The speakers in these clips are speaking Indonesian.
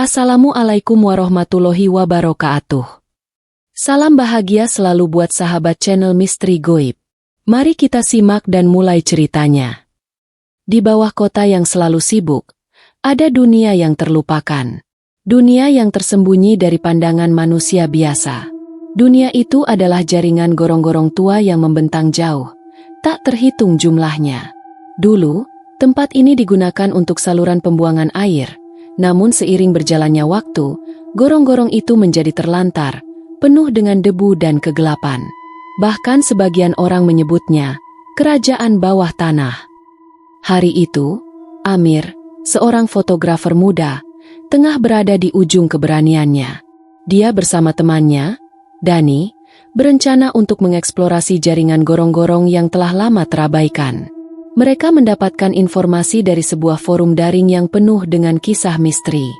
Assalamualaikum warahmatullahi wabarakatuh. Salam bahagia selalu buat sahabat channel Misteri Goib. Mari kita simak dan mulai ceritanya. Di bawah kota yang selalu sibuk, ada dunia yang terlupakan. Dunia yang tersembunyi dari pandangan manusia biasa. Dunia itu adalah jaringan gorong-gorong tua yang membentang jauh, tak terhitung jumlahnya. Dulu, tempat ini digunakan untuk saluran pembuangan air. Namun seiring berjalannya waktu, gorong-gorong itu menjadi terlantar, penuh dengan debu dan kegelapan. Bahkan sebagian orang menyebutnya kerajaan bawah tanah. Hari itu, Amir, seorang fotografer muda, tengah berada di ujung keberaniannya. Dia bersama temannya, Dani, berencana untuk mengeksplorasi jaringan gorong-gorong yang telah lama terabaikan. Mereka mendapatkan informasi dari sebuah forum daring yang penuh dengan kisah misteri.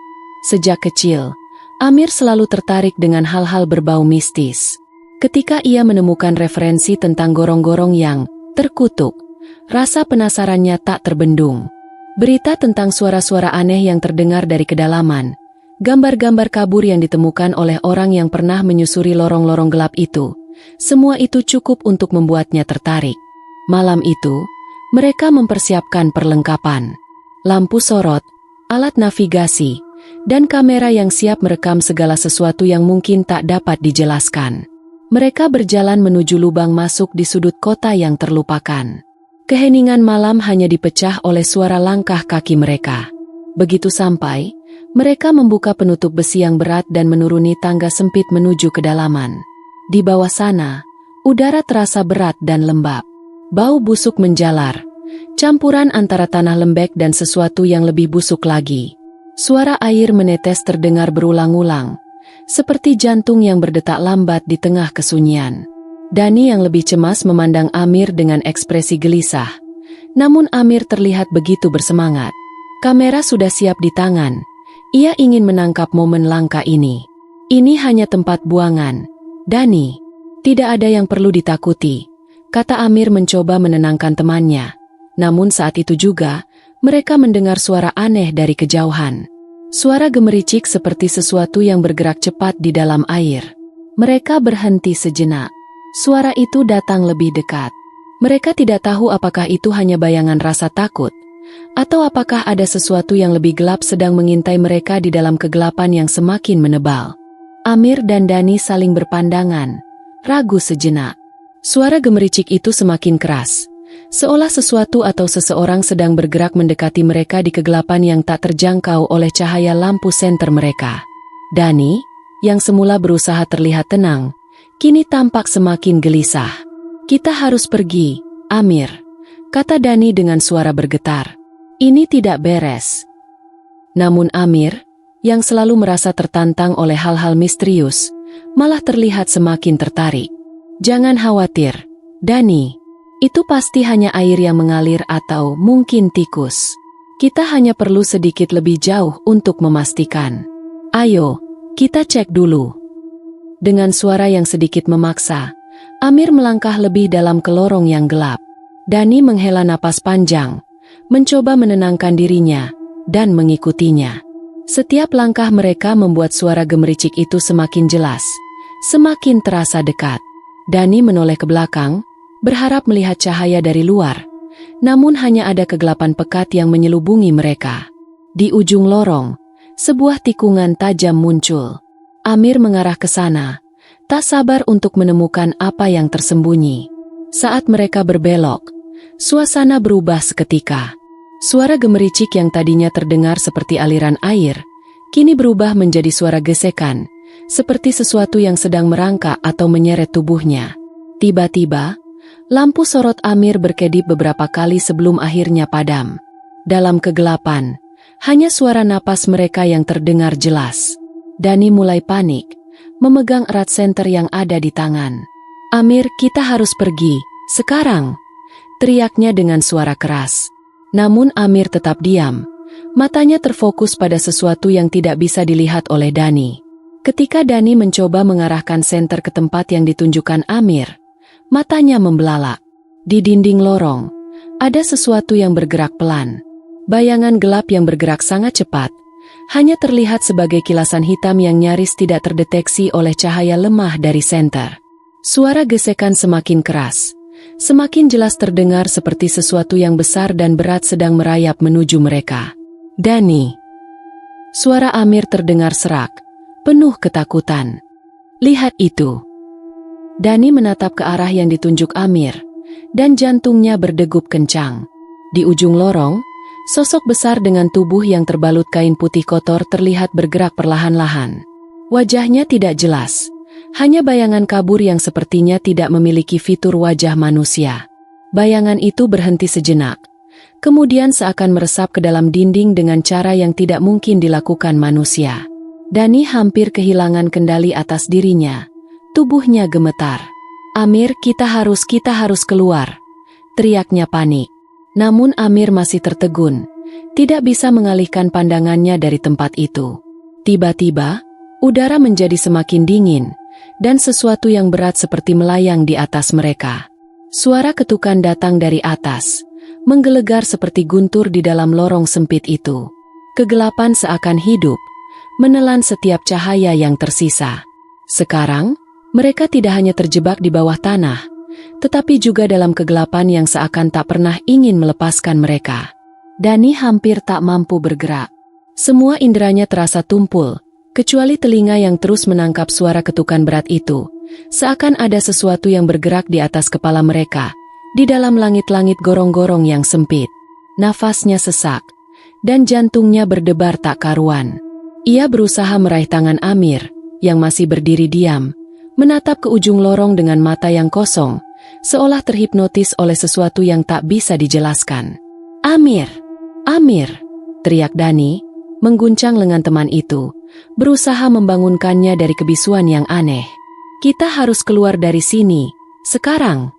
Sejak kecil, Amir selalu tertarik dengan hal-hal berbau mistis. Ketika ia menemukan referensi tentang gorong-gorong yang terkutuk, rasa penasarannya tak terbendung. Berita tentang suara-suara aneh yang terdengar dari kedalaman, gambar-gambar kabur yang ditemukan oleh orang yang pernah menyusuri lorong-lorong gelap itu, semua itu cukup untuk membuatnya tertarik. Malam itu, mereka mempersiapkan perlengkapan, lampu sorot, alat navigasi, dan kamera yang siap merekam segala sesuatu yang mungkin tak dapat dijelaskan. Mereka berjalan menuju lubang masuk di sudut kota yang terlupakan. Keheningan malam hanya dipecah oleh suara langkah kaki mereka. Begitu sampai, mereka membuka penutup besi yang berat dan menuruni tangga sempit menuju kedalaman. Di bawah sana, udara terasa berat dan lembab. Bau busuk menjalar, campuran antara tanah lembek dan sesuatu yang lebih busuk lagi. Suara air menetes terdengar berulang-ulang, seperti jantung yang berdetak lambat di tengah kesunyian. Dani yang lebih cemas memandang Amir dengan ekspresi gelisah. Namun Amir terlihat begitu bersemangat. Kamera sudah siap di tangan. Ia ingin menangkap momen langka ini. Ini hanya tempat buangan. Dani, tidak ada yang perlu ditakuti, kata Amir mencoba menenangkan temannya. Namun saat itu juga, mereka mendengar suara aneh dari kejauhan. Suara gemericik seperti sesuatu yang bergerak cepat di dalam air. Mereka berhenti sejenak. Suara itu datang lebih dekat. Mereka tidak tahu apakah itu hanya bayangan rasa takut, atau apakah ada sesuatu yang lebih gelap sedang mengintai mereka di dalam kegelapan yang semakin menebal. Amir dan Dani saling berpandangan, ragu sejenak. Suara gemericik itu semakin keras, seolah sesuatu atau seseorang sedang bergerak mendekati mereka di kegelapan yang tak terjangkau oleh cahaya lampu senter mereka. Dani, yang semula berusaha terlihat tenang, kini tampak semakin gelisah. Kita harus pergi, Amir, kata Dani dengan suara bergetar. Ini tidak beres. Namun Amir, yang selalu merasa tertantang oleh hal-hal misterius, malah terlihat semakin tertarik. Jangan khawatir, Dani. Itu pasti hanya air yang mengalir atau mungkin tikus. Kita hanya perlu sedikit lebih jauh untuk memastikan. Ayo, kita cek dulu. Dengan suara yang sedikit memaksa, Amir melangkah lebih dalam ke lorong yang gelap. Dani menghela napas panjang, mencoba menenangkan dirinya, dan mengikutinya. Setiap langkah mereka membuat suara gemericik itu semakin jelas, semakin terasa dekat. Dani menoleh ke belakang, berharap melihat cahaya dari luar, namun hanya ada kegelapan pekat yang menyelubungi mereka. Di ujung lorong, sebuah tikungan tajam muncul. Amir mengarah ke sana, tak sabar untuk menemukan apa yang tersembunyi. Saat mereka berbelok, suasana berubah seketika. Suara gemericik yang tadinya terdengar seperti aliran air, kini berubah menjadi suara gesekan, seperti sesuatu yang sedang merangkak atau menyeret tubuhnya. Tiba-tiba, lampu sorot Amir berkedip beberapa kali sebelum akhirnya padam. Dalam kegelapan, hanya suara napas mereka yang terdengar jelas. Dani mulai panik, memegang erat senter yang ada di tangan. Amir, kita harus pergi, sekarang, teriaknya dengan suara keras. Namun Amir tetap diam, matanya terfokus pada sesuatu yang tidak bisa dilihat oleh Dani. Ketika Dani mencoba mengarahkan senter ke tempat yang ditunjukkan Amir, matanya membelalak. Di dinding lorong, ada sesuatu yang bergerak pelan. Bayangan gelap yang bergerak sangat cepat, hanya terlihat sebagai kilasan hitam yang nyaris tidak terdeteksi oleh cahaya lemah dari senter. Suara gesekan semakin keras. Semakin jelas terdengar seperti sesuatu yang besar dan berat sedang merayap menuju mereka. Dani. Suara Amir terdengar serak, penuh ketakutan. Lihat itu. Dani menatap ke arah yang ditunjuk Amir, dan jantungnya berdegup kencang. Di ujung lorong, sosok besar dengan tubuh yang terbalut kain putih kotor terlihat bergerak perlahan-lahan. Wajahnya tidak jelas, hanya bayangan kabur yang sepertinya tidak memiliki fitur wajah manusia. Bayangan itu berhenti sejenak, kemudian seakan meresap ke dalam dinding dengan cara yang tidak mungkin dilakukan manusia. Dani hampir kehilangan kendali atas dirinya, tubuhnya gemetar. "Amir, kita harus keluar," teriaknya panik. Namun Amir masih tertegun, tidak bisa mengalihkan pandangannya dari tempat itu. Tiba-tiba, udara menjadi semakin dingin, dan sesuatu yang berat seperti melayang di atas mereka. Suara ketukan datang dari atas, menggelegar seperti guntur di dalam lorong sempit itu. Kegelapan seakan hidup, menelan setiap cahaya yang tersisa. Sekarang, mereka tidak hanya terjebak di bawah tanah, tetapi juga dalam kegelapan yang seakan tak pernah ingin melepaskan mereka. Dani hampir tak mampu bergerak. Semua inderanya terasa tumpul, kecuali telinga yang terus menangkap suara ketukan berat itu. Seakan ada sesuatu yang bergerak di atas kepala mereka, di dalam langit-langit gorong-gorong yang sempit. Nafasnya sesak, dan jantungnya berdebar tak karuan. Ia berusaha meraih tangan Amir, yang masih berdiri diam, menatap ke ujung lorong dengan mata yang kosong, seolah terhipnotis oleh sesuatu yang tak bisa dijelaskan. "Amir! Amir!" teriak Dani, mengguncang lengan teman itu, berusaha membangunkannya dari kebisuan yang aneh. "Kita harus keluar dari sini, sekarang."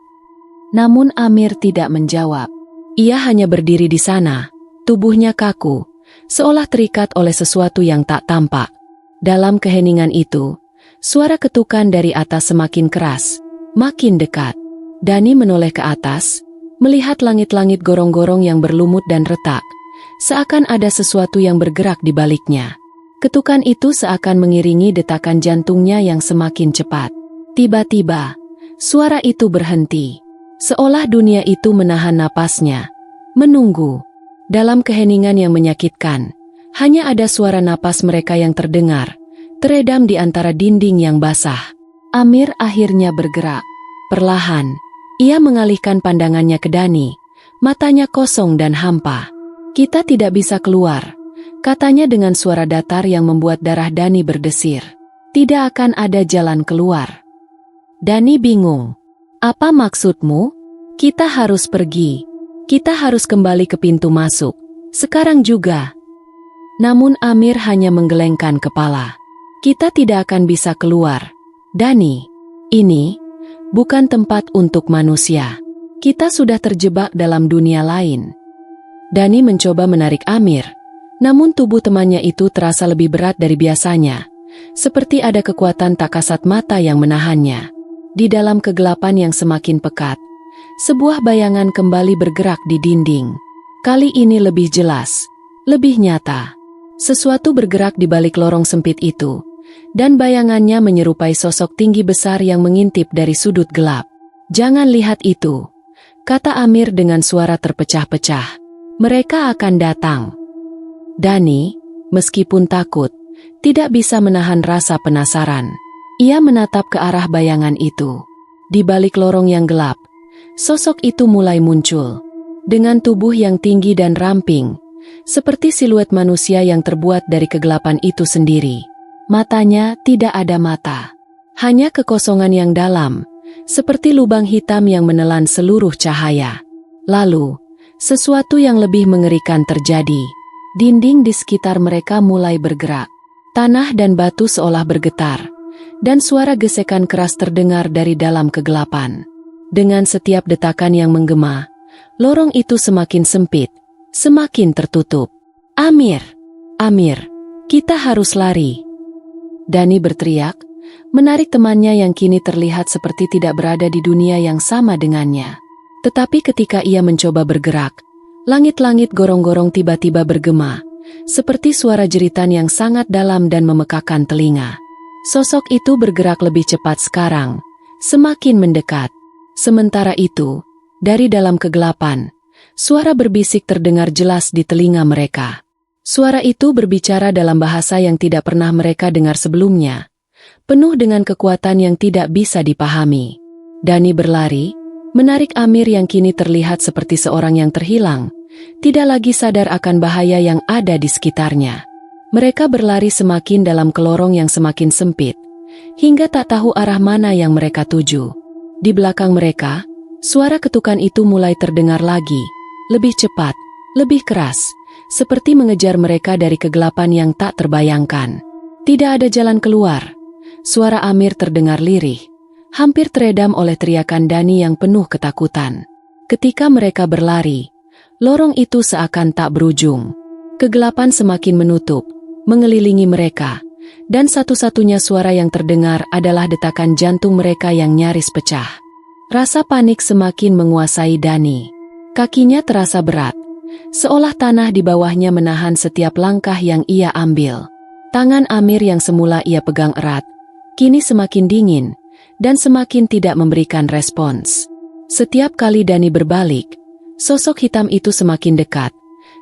Namun Amir tidak menjawab. Ia hanya berdiri di sana, tubuhnya kaku, seolah terikat oleh sesuatu yang tak tampak. Dalam keheningan itu, suara ketukan dari atas semakin keras, makin dekat. Dani menoleh ke atas, melihat langit-langit gorong-gorong yang berlumut dan retak, seakan ada sesuatu yang bergerak di baliknya. Ketukan itu seakan mengiringi detakan jantungnya yang semakin cepat. Tiba-tiba, suara itu berhenti, seolah dunia itu menahan napasnya, menunggu. Dalam keheningan yang menyakitkan, hanya ada suara napas mereka yang terdengar, teredam di antara dinding yang basah. Amir akhirnya bergerak. Perlahan, ia mengalihkan pandangannya ke Dani, matanya kosong dan hampa. "Kita tidak bisa keluar," katanya dengan suara datar yang membuat darah Dani berdesir. "Tidak akan ada jalan keluar." Dani bingung. "Apa maksudmu?" "Kita harus pergi. Kita harus kembali ke pintu masuk. Sekarang juga." Namun Amir hanya menggelengkan kepala. "Kita tidak akan bisa keluar, Dani. Ini bukan tempat untuk manusia. Kita sudah terjebak dalam dunia lain." Dani mencoba menarik Amir, namun tubuh temannya itu terasa lebih berat dari biasanya, seperti ada kekuatan tak kasat mata yang menahannya. Di dalam kegelapan yang semakin pekat, sebuah bayangan kembali bergerak di dinding. Kali ini lebih jelas, lebih nyata. Sesuatu bergerak di balik lorong sempit itu, dan bayangannya menyerupai sosok tinggi besar yang mengintip dari sudut gelap. "Jangan lihat itu," kata Amir dengan suara terpecah-pecah. "Mereka akan datang." Dani, meskipun takut, tidak bisa menahan rasa penasaran. Ia menatap ke arah bayangan itu. Di balik lorong yang gelap, sosok itu mulai muncul. Dengan tubuh yang tinggi dan ramping, seperti siluet manusia yang terbuat dari kegelapan itu sendiri. Matanya tidak ada mata, hanya kekosongan yang dalam, seperti lubang hitam yang menelan seluruh cahaya. Lalu, sesuatu yang lebih mengerikan terjadi. Dinding di sekitar mereka mulai bergerak. Tanah dan batu seolah bergetar, dan suara gesekan keras terdengar dari dalam kegelapan. Dengan setiap detakan yang menggema, lorong itu semakin sempit, semakin tertutup. "Amir! Amir! Kita harus lari!" Dani berteriak, menarik temannya yang kini terlihat seperti tidak berada di dunia yang sama dengannya. Tetapi ketika ia mencoba bergerak, langit-langit gorong-gorong tiba-tiba bergema, seperti suara jeritan yang sangat dalam dan memekakan telinga. Sosok itu bergerak lebih cepat sekarang, semakin mendekat. Sementara itu, dari dalam kegelapan, suara berbisik terdengar jelas di telinga mereka. Suara itu berbicara dalam bahasa yang tidak pernah mereka dengar sebelumnya, penuh dengan kekuatan yang tidak bisa dipahami. Dani berlari, menarik Amir yang kini terlihat seperti seorang yang terhilang, tidak lagi sadar akan bahaya yang ada di sekitarnya. Mereka berlari semakin dalam ke lorong yang semakin sempit, hingga tak tahu arah mana yang mereka tuju. Di belakang mereka, suara ketukan itu mulai terdengar lagi, lebih cepat, lebih keras, seperti mengejar mereka dari kegelapan yang tak terbayangkan. Tidak ada jalan keluar. Suara Amir terdengar lirih, hampir teredam oleh teriakan Dani yang penuh ketakutan. Ketika mereka berlari, lorong itu seakan tak berujung. Kegelapan semakin menutup, mengelilingi mereka, dan satu-satunya suara yang terdengar adalah detakan jantung mereka yang nyaris pecah. Rasa panik semakin menguasai Dani. Kakinya terasa berat, seolah tanah di bawahnya menahan setiap langkah yang ia ambil. Tangan Amir yang semula ia pegang erat, kini semakin dingin, dan semakin tidak memberikan respons. Setiap kali Dani berbalik, sosok hitam itu semakin dekat,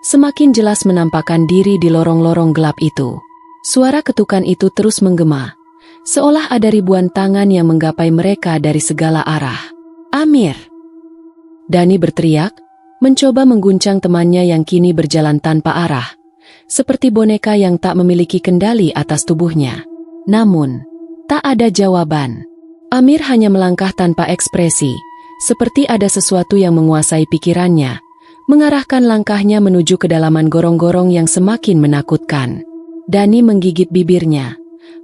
semakin jelas menampakkan diri di lorong-lorong gelap itu. Suara ketukan itu terus menggema, seolah ada ribuan tangan yang menggapai mereka dari segala arah. Amir! Dani berteriak, mencoba mengguncang temannya yang kini berjalan tanpa arah, seperti boneka yang tak memiliki kendali atas tubuhnya. Namun, tak ada jawaban. Amir hanya melangkah tanpa ekspresi, seperti ada sesuatu yang menguasai pikirannya, mengarahkan langkahnya menuju kedalaman gorong-gorong yang semakin menakutkan. Dani menggigit bibirnya,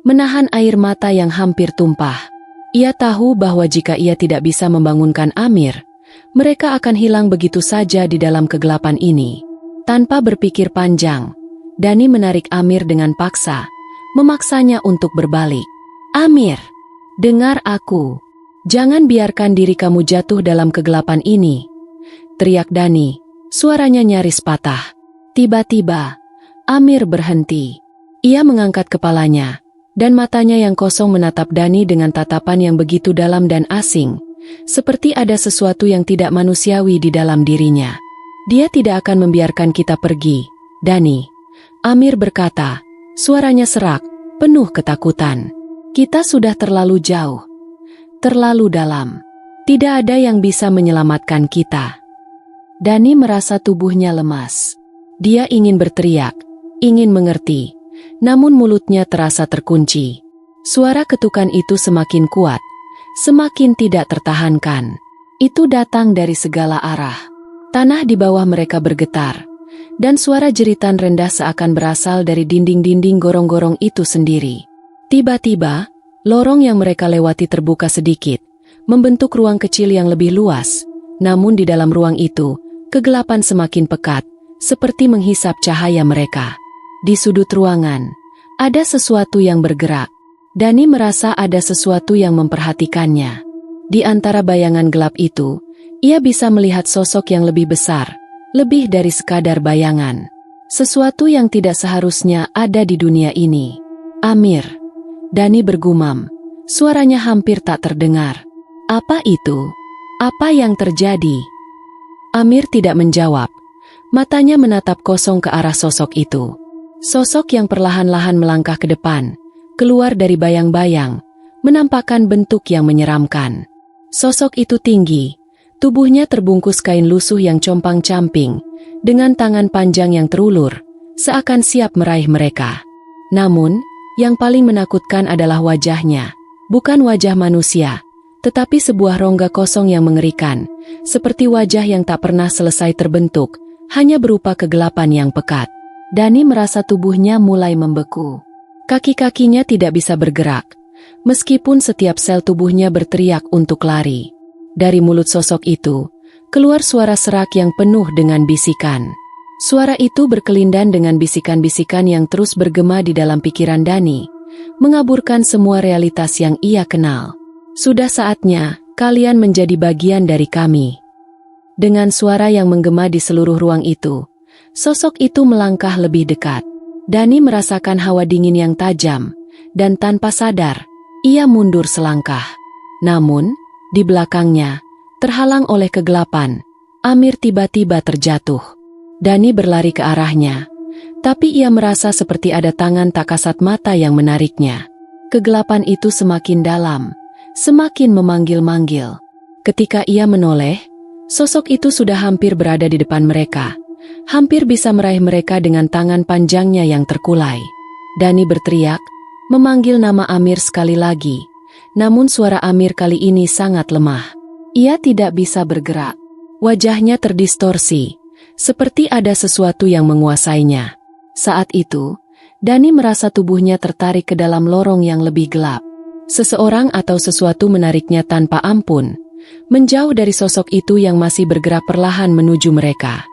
menahan air mata yang hampir tumpah. Ia tahu bahwa jika ia tidak bisa membangunkan Amir, mereka akan hilang begitu saja di dalam kegelapan ini. Tanpa berpikir panjang, Dani menarik Amir dengan paksa, memaksanya untuk berbalik. Amir, dengar aku. Jangan biarkan diri kamu jatuh dalam kegelapan ini, teriak Dani. Suaranya nyaris patah. Tiba-tiba, Amir berhenti. Ia mengangkat kepalanya, dan matanya yang kosong menatap Dani dengan tatapan yang begitu dalam dan asing, seperti ada sesuatu yang tidak manusiawi di dalam dirinya. Dia tidak akan membiarkan kita pergi, Dani. Amir berkata, suaranya serak, penuh ketakutan. Kita sudah terlalu jauh, terlalu dalam. Tidak ada yang bisa menyelamatkan kita. Dani merasa tubuhnya lemas. Dia ingin berteriak, ingin mengerti, namun mulutnya terasa terkunci. Suara ketukan itu semakin kuat, semakin tidak tertahankan. Itu datang dari segala arah. Tanah di bawah mereka bergetar, dan suara jeritan rendah seakan berasal dari dinding-dinding gorong-gorong itu sendiri. Tiba-tiba, lorong yang mereka lewati terbuka sedikit, membentuk ruang kecil yang lebih luas. Namun di dalam ruang itu, kegelapan semakin pekat, seperti menghisap cahaya mereka. Di sudut ruangan, ada sesuatu yang bergerak. Dani merasa ada sesuatu yang memperhatikannya. Di antara bayangan gelap itu, ia bisa melihat sosok yang lebih besar, lebih dari sekadar bayangan. Sesuatu yang tidak seharusnya ada di dunia ini. Amir, Dani bergumam, suaranya hampir tak terdengar. Apa itu? Apa yang terjadi? Amir tidak menjawab. Matanya menatap kosong ke arah sosok itu. Sosok yang perlahan-lahan melangkah ke depan, keluar dari bayang-bayang, menampakkan bentuk yang menyeramkan. Sosok itu tinggi, tubuhnya terbungkus kain lusuh yang compang-camping, dengan tangan panjang yang terulur, seakan siap meraih mereka. Namun, yang paling menakutkan adalah wajahnya, bukan wajah manusia, tetapi sebuah rongga kosong yang mengerikan, seperti wajah yang tak pernah selesai terbentuk, hanya berupa kegelapan yang pekat. Dani merasa tubuhnya mulai membeku. Kaki-kakinya tidak bisa bergerak, meskipun setiap sel tubuhnya berteriak untuk lari. Dari mulut sosok itu, keluar suara serak yang penuh dengan bisikan. Suara itu berkelindan dengan bisikan-bisikan yang terus bergema di dalam pikiran Dani, mengaburkan semua realitas yang ia kenal. Sudah saatnya, kalian menjadi bagian dari kami. Dengan suara yang menggema di seluruh ruang itu, Sosok itu melangkah lebih dekat. Dani merasakan hawa dingin yang tajam, dan tanpa sadar, ia mundur selangkah. Namun, di belakangnya, terhalang oleh kegelapan, Amir tiba-tiba terjatuh. Dani berlari ke arahnya, tapi ia merasa seperti ada tangan tak kasat mata yang menariknya. Kegelapan itu semakin dalam, semakin memanggil-manggil. Ketika ia menoleh, sosok itu sudah hampir berada di depan mereka. Hampir bisa meraih mereka dengan tangan panjangnya yang terkulai. Dani berteriak, memanggil nama Amir sekali lagi. Namun suara Amir kali ini sangat lemah. Ia tidak bisa bergerak. Wajahnya terdistorsi, seperti ada sesuatu yang menguasainya. Saat itu, Dani merasa tubuhnya tertarik ke dalam lorong yang lebih gelap. Seseorang atau sesuatu menariknya tanpa ampun, menjauh dari sosok itu yang masih bergerak perlahan menuju mereka.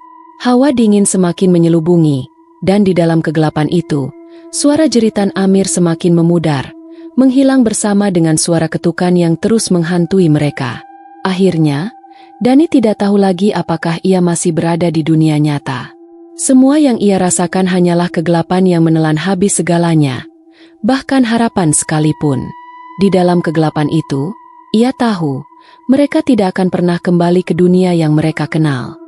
Hawa dingin semakin menyelubungi, dan di dalam kegelapan itu, suara jeritan Amir semakin memudar, menghilang bersama dengan suara ketukan yang terus menghantui mereka. Akhirnya, Dani tidak tahu lagi apakah ia masih berada di dunia nyata. Semua yang ia rasakan hanyalah kegelapan yang menelan habis segalanya, bahkan harapan sekalipun. Di dalam kegelapan itu, ia tahu, mereka tidak akan pernah kembali ke dunia yang mereka kenal.